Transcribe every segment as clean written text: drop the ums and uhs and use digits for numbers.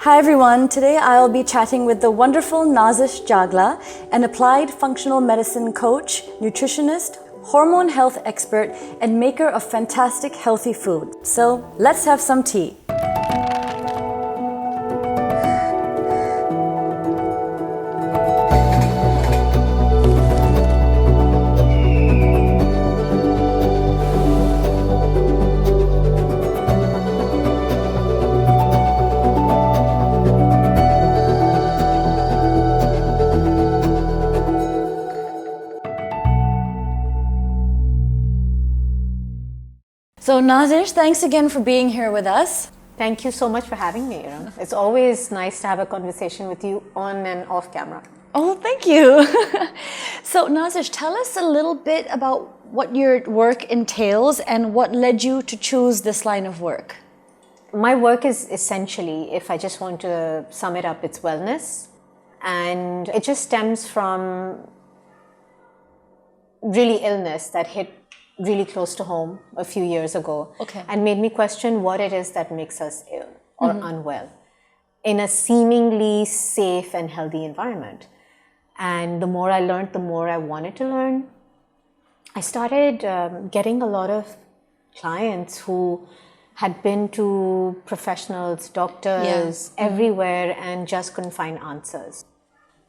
Hi everyone, today I'll be chatting with the wonderful Nazish Chagla, an applied functional medicine coach, nutritionist, hormone health expert, and maker of fantastic healthy food. So let's have some tea. So Nazish, thanks again for being here with us. Thank you so much for having me. It's always nice to have a conversation with you on and off camera. Oh, thank you. So Nazish, tell us a little bit about what your work entails and what led you to choose this line of work. My work is essentially, if I just want to sum it up, it's wellness. And it just stems from really illness that hit really close to home a few years ago, and made me question what it is that makes us ill or unwell in a seemingly safe and healthy environment. And the more I learned, the more I wanted to learn. I started getting a lot of clients who had been to professionals, doctors, everywhere, and just couldn't find answers.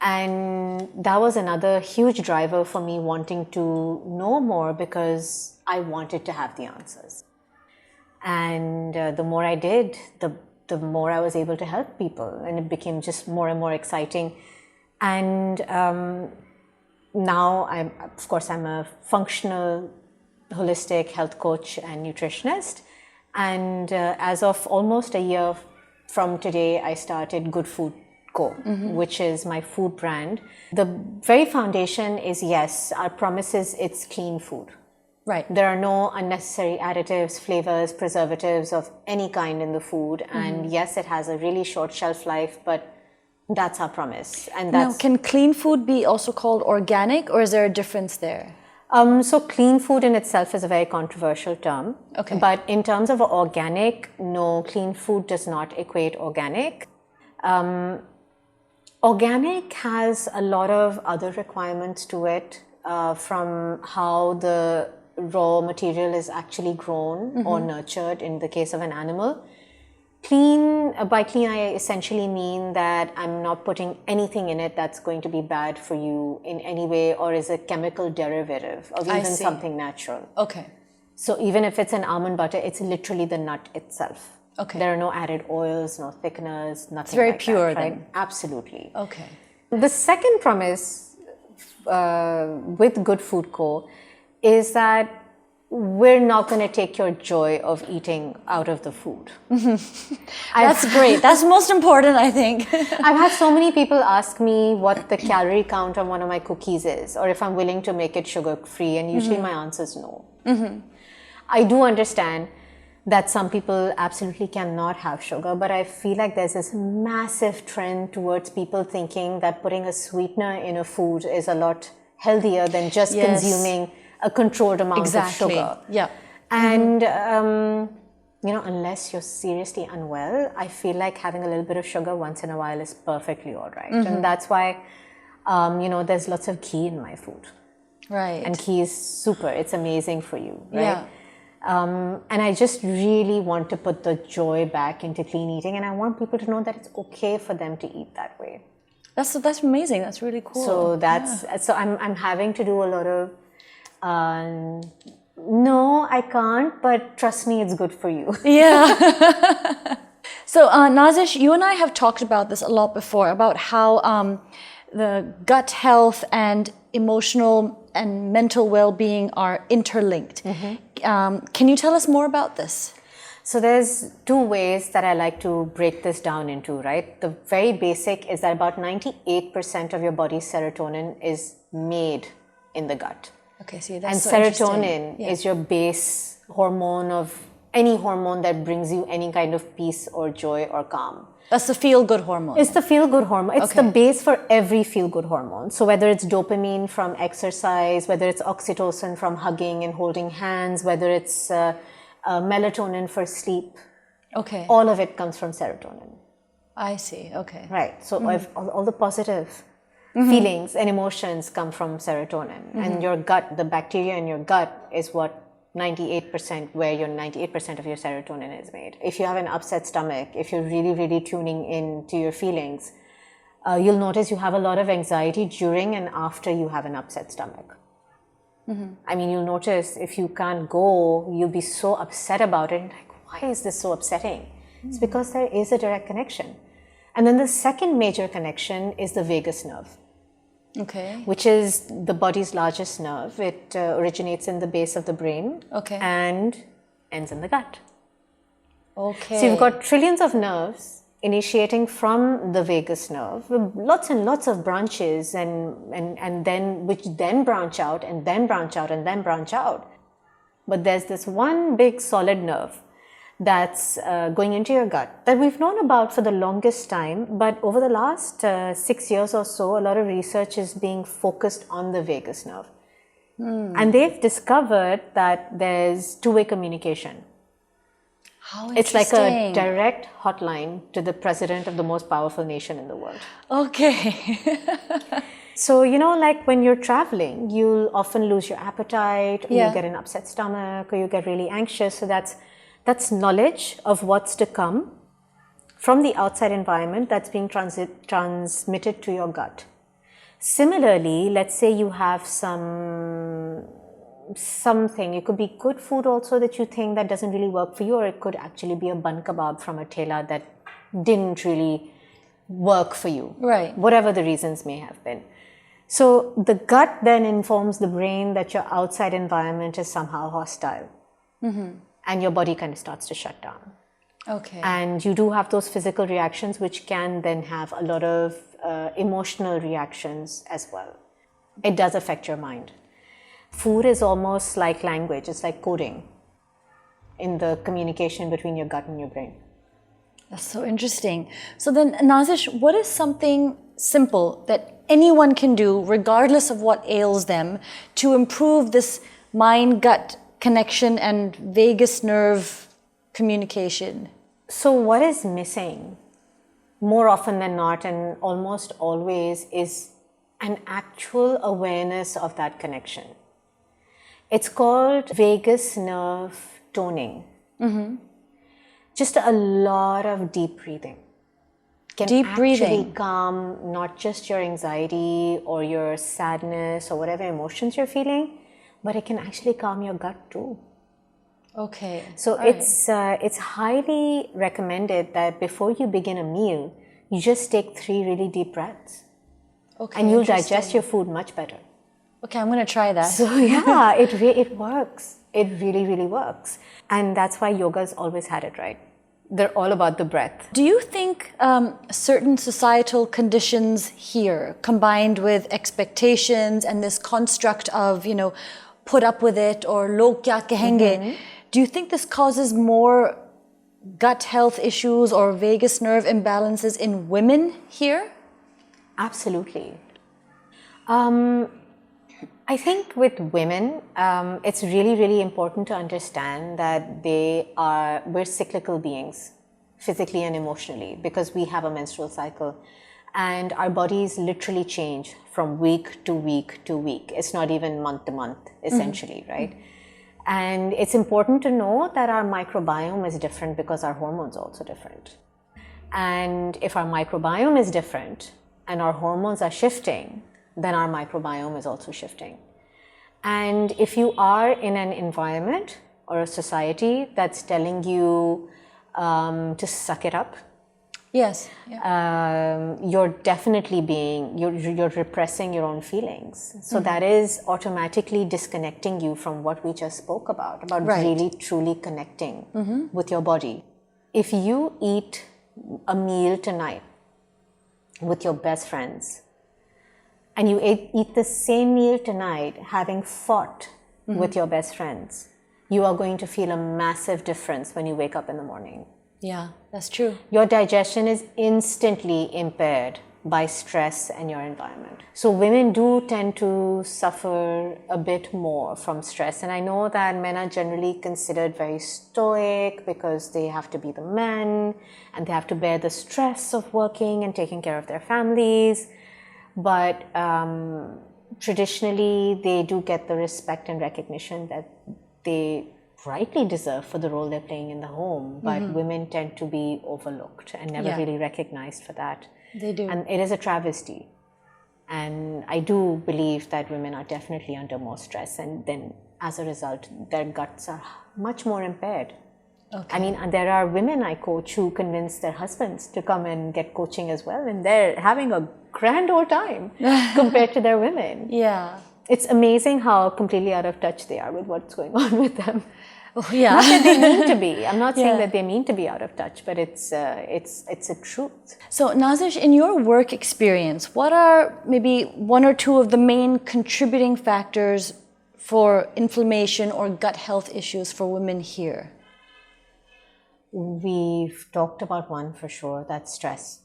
And that was another huge driver for me wanting to know more, because I wanted to have the answers. And the more I did, the more I was able to help people, and it became just more and more exciting. And now I'm a functional, holistic health coach and nutritionist. And as of almost a year from today, I started Goodfood, which is my food brand. The very foundation is, yes, our promise is it's clean food. Right. There are no unnecessary additives, flavors, preservatives of any kind in the food. And yes, it has a really short shelf life, but that's our promise. And that's... Now, can clean food be also called organic, or is there a difference there? So clean food in itself is a very controversial term. But in terms of organic, no, clean food does not equate organic. Organic has a lot of other requirements to it, from how the raw material is actually grown or nurtured in the case of an animal. Clean, by clean I essentially mean that I'm not putting anything in it that's going to be bad for you in any way, or is a chemical derivative of even something natural. So even if it's an almond butter, it's literally the nut itself. There are no added oils, no thickeners, nothing. It's very like pure, that, right? then. Absolutely. The second promise with Goodfood Co. is that we're not going to take your joy of eating out of the food. That's great. That's most important, I think. I've had so many people ask me what the calorie count on one of my cookies is, or if I'm willing to make it sugar-free, and usually my answer is no. I do understand that some people absolutely cannot have sugar, but I feel like there's this massive trend towards people thinking that putting a sweetener in a food is a lot healthier than just consuming a controlled amount of sugar. And unless you're seriously unwell, I feel like having a little bit of sugar once in a while is perfectly all right. And that's why there's lots of ghee in my food. And ghee is super, it's amazing for you, right? And I just really want to put the joy back into clean eating, and I want people to know that it's okay for them to eat that way. That's amazing. That's really cool. So so I'm having to do a lot of no, I can't, but trust me, it's good for you. So Nazish, you and I have talked about this a lot before, about how the gut health and emotional and mental well-being are interlinked. Can you tell us more about this? So there's two ways that I like to break this down into, right? The very basic is that about 98% of your body's serotonin is made in the gut. So and that's serotonin is your base hormone of any hormone that brings you any kind of peace or joy or calm. That's the feel-good hormone. It's the feel-good hormone. It's the base for every feel-good hormone. So whether it's dopamine from exercise, whether it's oxytocin from hugging and holding hands, whether it's melatonin for sleep, all of it comes from serotonin. I see. Okay. Right. So all the positive feelings and emotions come from serotonin. And your gut, the bacteria in your gut is what 98%, where your 98% of your serotonin is made. If you have an upset stomach, if you're really, really tuning in to your feelings, you'll notice you have a lot of anxiety during and after you have an upset stomach. I mean, you'll notice if you can't go, you'll be so upset about it. Like, why is this so upsetting? It's because there is a direct connection. And then the second major connection is the vagus nerve. Okay. Which is the body's largest nerve. It originates in the base of the brain. Okay. And ends in the gut. Okay. So you've got trillions of nerves initiating from the vagus nerve, with lots and lots of branches, and then which then branch out and then branch out and then branch out. But there's this one big solid nerve that's going into your gut that we've known about for the longest time, but over the last 6 years or so, a lot of research is being focused on the vagus nerve. And they've discovered that there's two-way communication. How It's like interesting. a direct hotline to the president of the most powerful nation in the world. Okay. So, you know, like when you're traveling, you'll often lose your appetite, or Yeah. you get an upset stomach, or you get really anxious. So that's knowledge of what's to come from the outside environment that's being transmitted to your gut. Similarly, let's say you have something, it could be good food also that you think that doesn't really work for you, or it could actually be a bun kebab from a thela that didn't really work for you. Right. Whatever the reasons may have been. So the gut then informs the brain that your outside environment is somehow hostile. And your body kind of starts to shut down. Okay. And you do have those physical reactions, which can then have a lot of emotional reactions as well. It does affect your mind. Food is almost like language. It's like coding in the communication between your gut and your brain. That's so interesting. So then, Nazish, what is something simple that anyone can do, regardless of what ails them, to improve this mind-gut connection and vagus nerve communication? So what is missing more often than not, and almost always, is an actual awareness of that connection. It's called vagus nerve toning. Just a lot of deep breathing can actually calm not just your anxiety or your sadness or whatever emotions you're feeling, but it can actually calm your gut too. Okay. So it's highly recommended that before you begin a meal, you just take 3 really deep breaths. Okay. And you'll digest your food much better. Okay, I'm going to try that. So yeah, it works. It really, really works. And that's why yoga's always had it right. They're all about the breath. Do you think certain societal conditions here, combined with expectations and this construct of, you know, put up with it or log kya kahenge, do you think this causes more gut health issues or vagus nerve imbalances in women here? Absolutely. I think with women, it's really, really important to understand that we're cyclical beings, physically and emotionally, because we have a menstrual cycle. And our bodies literally change from week to week to week. It's not even month to month, essentially, right? And it's important to know that our microbiome is different because our hormones are also different. And if our microbiome is different and our hormones are shifting, then our microbiome is also shifting. And if you are in an environment or a society that's telling you to suck it up, yes, you're definitely you're repressing your own feelings. So that is automatically disconnecting you from what we just spoke about really truly connecting with your body. If you eat a meal tonight with your best friends, and you eat the same meal tonight having fought with your best friends, you are going to feel a massive difference when you wake up in the morning. Yeah, that's true. Your digestion is instantly impaired by stress and your environment. So women do tend to suffer a bit more from stress. And I know that men are generally considered very stoic because they have to be the men and they have to bear the stress of working and taking care of their families. But traditionally, they do get the respect and recognition that they rightly deserve for the role they're playing in the home. But women tend to be overlooked and never really recognized for that. They do. And it is a travesty. And I do believe that women are definitely under more stress. And then as a result, their guts are much more impaired. Okay. I mean, and there are women I coach who convince their husbands to come and get coaching as well. And they're having a grand old time compared to their women. Yeah. It's amazing how completely out of touch they are with what's going on with them. Oh, yeah. Not that they mean to be. I'm not saying that they mean to be out of touch, but it's a truth. So, Nazish, in your work experience, what are maybe one or two of the main contributing factors for inflammation or gut health issues for women here? We've talked about one for sure, that's stress.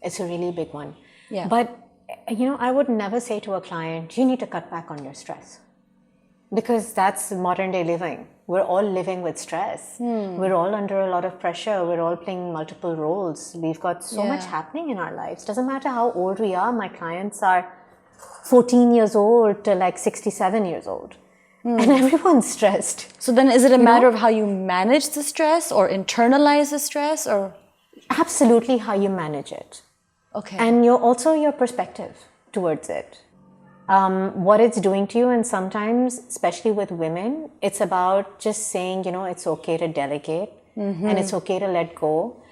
It's a really big one. Yeah. But, I would never say to a client, you need to cut back on your stress. Because that's modern day living. We're all living with stress. We're all under a lot of pressure. We're all playing multiple roles. We've got so much happening in our lives. Doesn't matter how old we are. My clients are 14 years old to like 67 years old. And everyone's stressed. So then is it a matter of how you manage the stress or internalize the stress or? Absolutely how you manage it. Okay. And your perspective towards it. What it's doing to you, and sometimes, especially with women, it's about just saying, it's okay to delegate and it's okay to let go.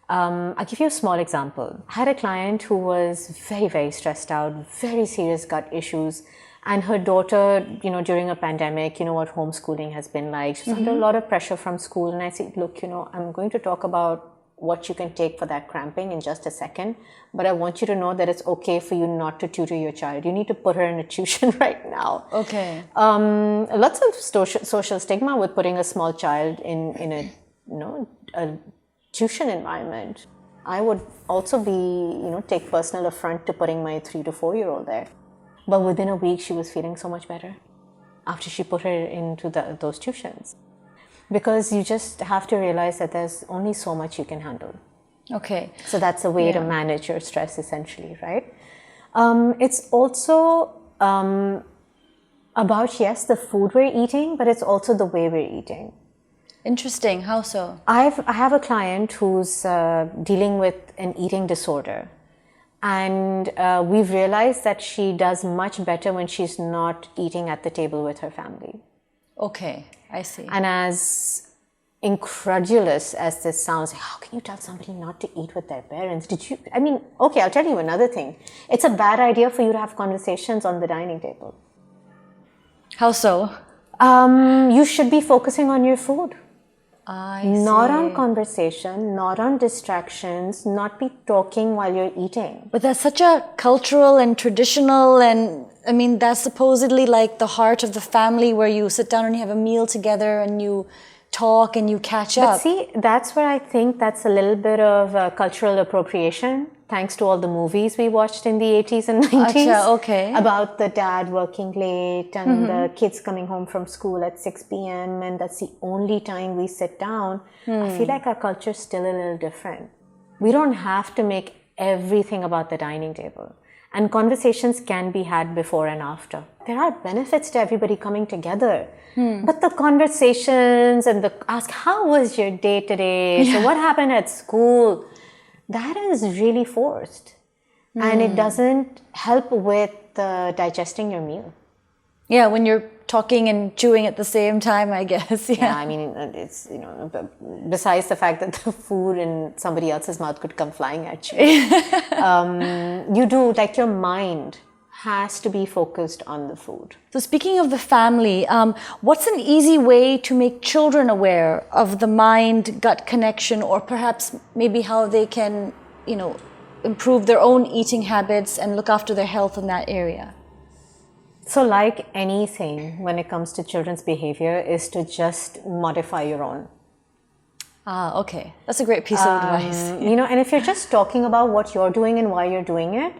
I'll give you a small example. I had a client who was very, very stressed out, very serious gut issues. And her daughter, during a pandemic, what homeschooling has been like. She's under a lot of pressure from school. And I said, look, I'm going to talk about what you can take for that cramping in just a second. But I want you to know that it's okay for you not to tutor your child. You need to put her in a tuition right now. Okay. Lots of social stigma with putting a small child in a tuition environment. I would also be, take personal affront to putting my 3 to 4 year old there. But within a week, she was feeling so much better after she put her into those tuitions. Because you just have to realize that there's only so much you can handle. Okay. So that's a way to manage your stress, essentially, right? It's also about, yes, the food we're eating, but it's also the way we're eating. Interesting. How so? I have a client who's dealing with an eating disorder. And we've realized that she does much better when she's not eating at the table with her family. Okay, I see. And as incredulous as this sounds, how can you tell somebody not to eat with their parents? Okay, I'll tell you another thing. It's a bad idea for you to have conversations on the dining table. How so? You should be focusing on your food. I Not see. on conversation, not on distractions, not be talking while you're eating. But that's such a cultural and traditional, and that's supposedly like the heart of the family where you sit down and you have a meal together and you talk and you catch up. But see, that's where I think that's a little bit of cultural appropriation, thanks to all the movies we watched in the 80s and 90s. Okay. About the dad working late and the kids coming home from school at 6 p.m. and that's the only time we sit down. I feel like our culture is still a little different. We don't have to make everything about the dining table. And conversations can be had before and after. There are benefits to everybody coming together. But the conversations and the ask, how was your day today? So what happened at school? That is really forced. And it doesn't help with digesting your meal. Yeah, when you're talking and chewing at the same time, I guess. Yeah, it's, besides the fact that the food in somebody else's mouth could come flying at you, you do, like your mind has to be focused on the food. So speaking of the family, what's an easy way to make children aware of the mind-gut connection, or perhaps maybe how they can, improve their own eating habits and look after their health in that area? So like anything when it comes to children's behavior is to just modify your own. Ah, okay. That's a great piece of advice. You know, and if you're just talking about what you're doing and why you're doing it,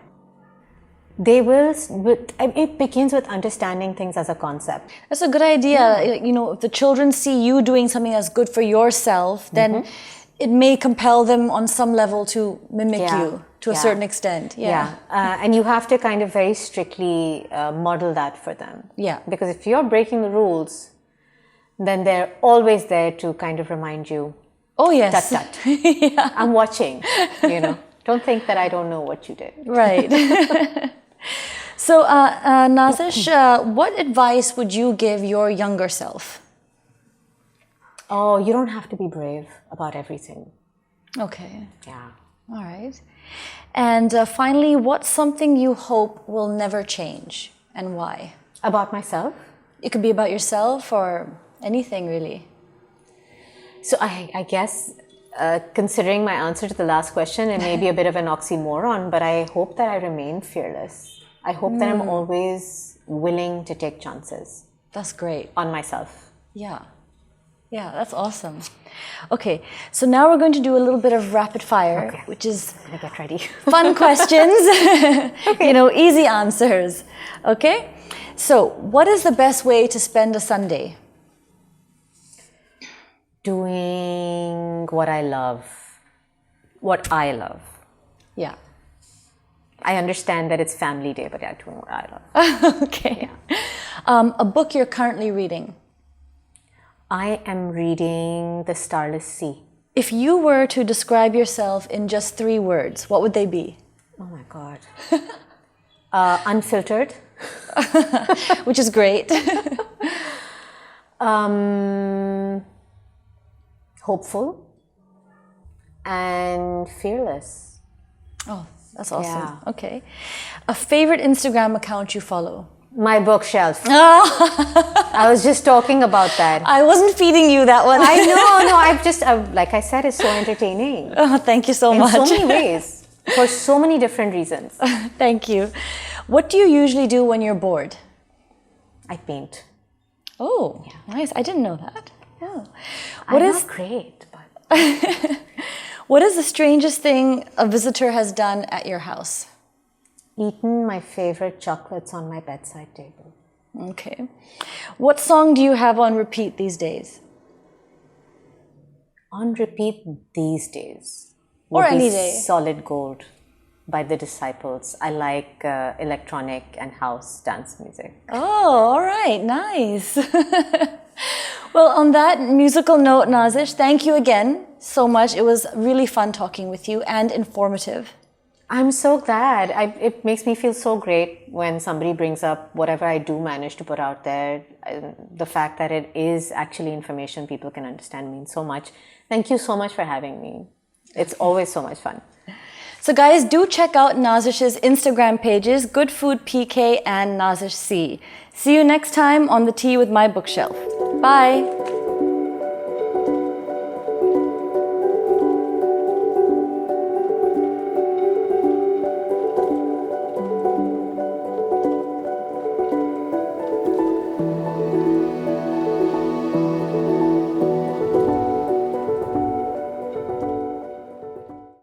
it begins with understanding things as a concept. That's a good idea. You know, if the children see you doing something that's good for yourself, then it may compel them on some level to mimic you to a certain extent. And you have to kind of very strictly model that for them. Yeah. Because if you're breaking the rules, then they're always there to kind of remind you, oh yes, tut tut, I'm watching, you know. Don't think that I don't know what you did. Right. So, Nazish, what advice would you give your younger self? Oh, you don't have to be brave about everything. Okay. Yeah. All right. And finally, what's something you hope will never change and why? About myself? It could be about yourself or anything really. So I guess, considering my answer to the last question, it may be a bit of an oxymoron, but I hope that I remain fearless. I hope that I'm always willing to take chances. That's great. On myself. Yeah. Yeah, that's awesome. Okay, so now we're going to do a little bit of rapid fire, which is I'm gonna get ready. Fun questions, you know, easy answers. Okay, so what is the best way to spend a Sunday? Doing what I love. What I love. Yeah. I understand that it's family day, but yeah, doing what I love. Okay. Yeah. A book you're currently reading? I am reading The Starless Sea. If you were to describe yourself in just 3 words, what would they be? Oh my God. Unfiltered. Which is great. Hopeful. And fearless. Oh, that's awesome. Yeah. Okay. A favorite Instagram account you follow? My bookshelf. I was just talking about that. I wasn't feeding you that one. I know, no, I've just, like I said, it's so entertaining. Oh, thank you so much. In so many ways, for so many different reasons. Thank you. What do you usually do when you're bored? I paint. Oh, nice. I didn't know that. Oh. I'm not great, but... What is the strangest thing a visitor has done at your house? Eaten my favorite chocolates on my bedside table. Okay. What song do you have on repeat these days? On repeat these days. Or any day. Solid Gold by The Disciples. I like electronic and house dance music. Oh, all right. Nice. Well, on that musical note, Nazish, thank you again so much. It was really fun talking with you and informative. I'm so glad. It makes me feel so great when somebody brings up whatever I do manage to put out there. The fact that it is actually information people can understand means so much. Thank you so much for having me. It's always so much fun. So guys, do check out Nazish's Instagram pages, Goodfood PK and Nazish C. See you next time on The Tea with My Bookshelf. Bye.